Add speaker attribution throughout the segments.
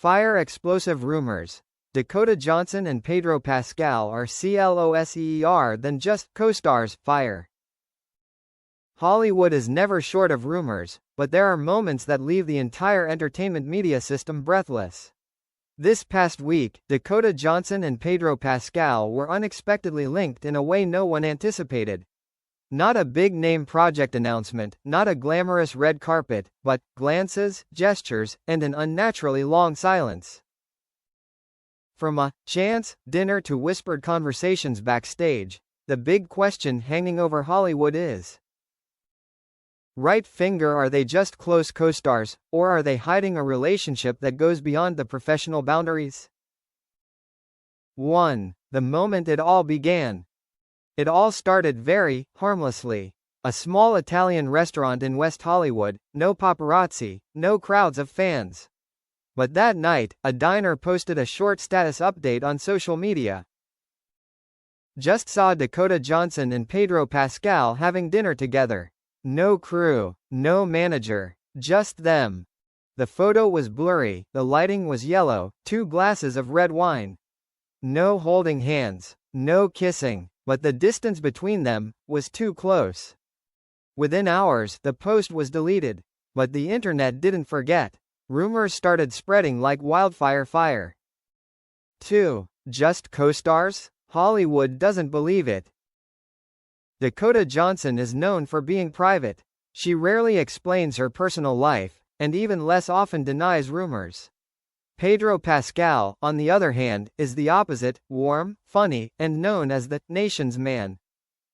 Speaker 1: Fire explosive rumors. Dakota Johnson and Pedro Pascal are closer than just co-stars. Fire. Hollywood is never short of rumors, but there are moments that leave the entire entertainment media system breathless. This past week, Dakota Johnson and Pedro Pascal were unexpectedly linked in a way no one anticipated. Not a big-name project announcement, not a glamorous red carpet, but glances, gestures, and an unnaturally long silence. From a chance dinner to whispered conversations backstage, the big question hanging over Hollywood is: right finger, are they just close co-stars, or are they hiding a relationship that goes beyond the professional boundaries? 1. The moment it all began. It all started very harmlessly. A small Italian restaurant in West Hollywood, no paparazzi, no crowds of fans. But that night, a diner posted a short status update on social media. Just saw Dakota Johnson and Pedro Pascal having dinner together. No crew, no manager, just them. The photo was blurry, the lighting was yellow, 2 glasses of red wine. No holding hands, no kissing, but the distance between them was too close. Within hours, the post was deleted. But the internet didn't forget. Rumors started spreading like wildfire. Fire. 2. Just co-stars? Hollywood doesn't believe it. Dakota Johnson is known for being private. She rarely explains her personal life, and even less often denies rumors. Pedro Pascal, on the other hand, is the opposite, warm, funny, and known as the nation's man.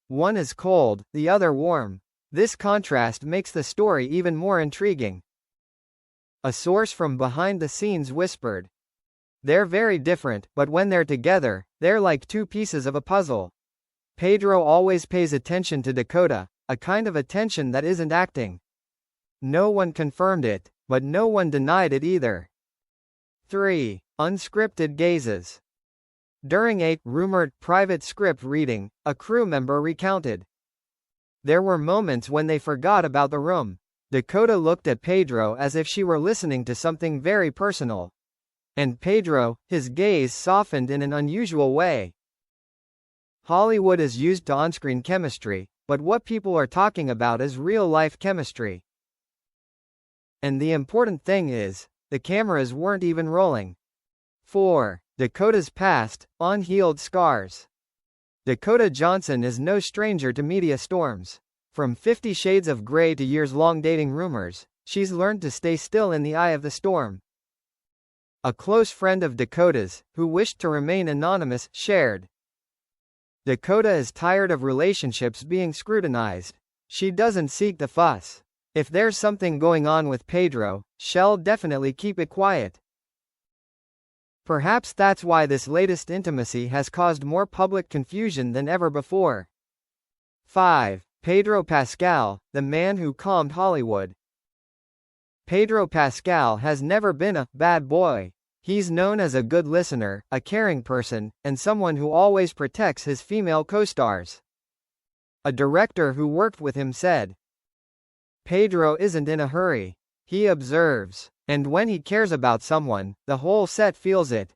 Speaker 1: One is cold, the other warm. This contrast makes the story even more intriguing. A source from behind the scenes whispered, "They're very different, but when they're together, they're like 2 pieces of a puzzle. Pedro always pays attention to Dakota, a kind of attention that isn't acting." No one confirmed it, but no one denied it either. 3. Unscripted gazes. During a rumored private script reading, a crew member recounted, "There were moments when they forgot about the room. Dakota looked at Pedro as if she were listening to something very personal. And Pedro, his gaze softened in an unusual way." Hollywood is used to on-screen chemistry, but what people are talking about is real-life chemistry. And the important thing is, the cameras weren't even rolling. 4. Dakota's past, unhealed scars. Dakota Johnson is no stranger to media storms. From 50 Shades of Grey to years-long dating rumors, she's learned to stay still in the eye of the storm. A close friend of Dakota's, who wished to remain anonymous, shared, "Dakota is tired of relationships being scrutinized. She doesn't seek the fuss. If there's something going on with Pedro, she'll definitely keep it quiet." Perhaps that's why this latest intimacy has caused more public confusion than ever before. 5. Pedro Pascal, the man who calmed Hollywood. Pedro Pascal has never been a bad boy. He's known as a good listener, a caring person, and someone who always protects his female co-stars. A director who worked with him said, "Pedro isn't in a hurry. He observes. And when he cares about someone, the whole set feels it."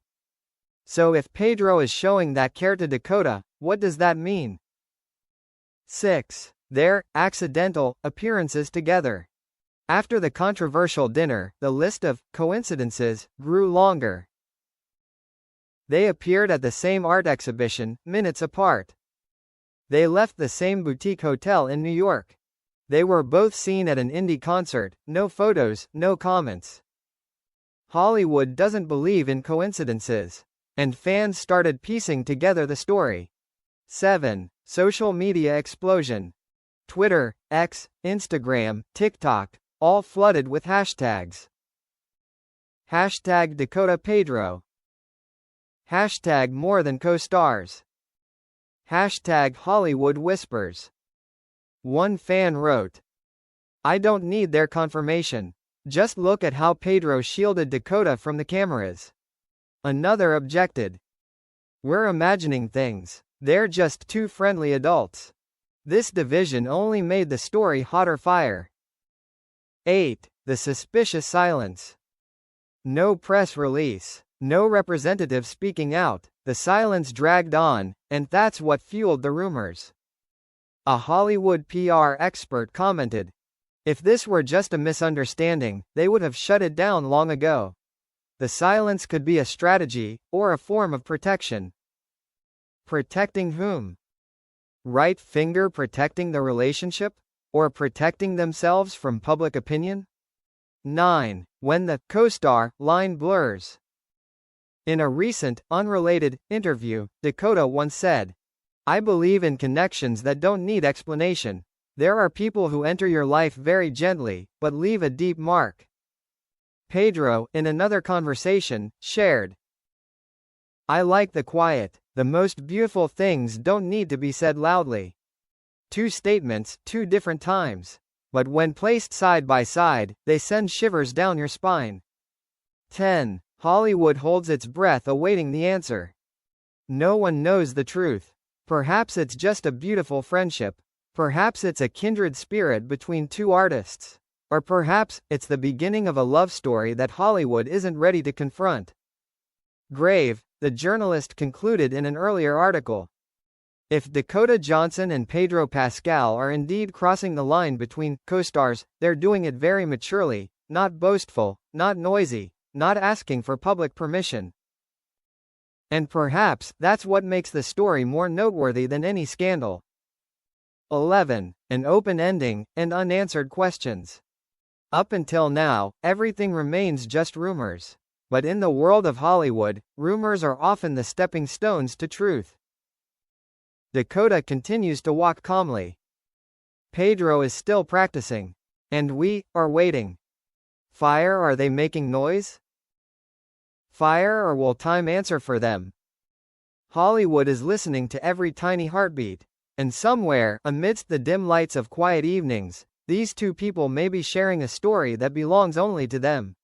Speaker 1: So if Pedro is showing that care to Dakota, what does that mean? 6. Their accidental appearances together. After the controversial dinner, the list of coincidences grew longer. They appeared at the same art exhibition, minutes apart. They left the same boutique hotel in New York. They were both seen at an indie concert, no photos, no comments. Hollywood doesn't believe in coincidences. And fans started piecing together the story. 7. Social media explosion. Twitter, X, Instagram, TikTok, all flooded with hashtags. Hashtag Dakota Pedro. Hashtag more than co-stars. Hashtag Hollywood whispers. One fan wrote, "I don't need their confirmation. Just look at how Pedro shielded Dakota from the cameras." Another objected, "We're imagining things. They're just 2 friendly adults." This division only made the story hotter. Fire. 8. The suspicious silence. No press release. No representative speaking out. The silence dragged on, and that's what fueled the rumors. A Hollywood PR expert commented, "If this were just a misunderstanding, they would have shut it down long ago. The silence could be a strategy, or a form of protection." Protecting whom? Right finger protecting the relationship? Or protecting themselves from public opinion? 9. When the co-star line blurs. In a recent, unrelated, interview, Dakota once said, "I believe in connections that don't need explanation. There are people who enter your life very gently, but leave a deep mark." Pedro, in another conversation, shared, "I like the quiet. The most beautiful things don't need to be said loudly. Two statements, two different times. But when placed side by side, they send shivers down your spine." 10. Hollywood holds its breath awaiting the answer. No one knows the truth. Perhaps it's just a beautiful friendship. Perhaps it's a kindred spirit between two artists. Or perhaps it's the beginning of a love story that Hollywood isn't ready to confront. Grave, the journalist concluded in an earlier article. If Dakota Johnson and Pedro Pascal are indeed crossing the line between co-stars, they're doing it very maturely, not boastful, not noisy, not asking for public permission. And perhaps that's what makes the story more noteworthy than any scandal. 11. An open ending, and unanswered questions. Up until now, everything remains just rumors. But in the world of Hollywood, rumors are often the stepping stones to truth. Dakota continues to walk calmly. Pedro is still practicing. And we are waiting. Fire, are they making noise? Fire, or will time answer for them? Hollywood is listening to every tiny heartbeat. And somewhere, amidst the dim lights of quiet evenings, these two people may be sharing a story that belongs only to them.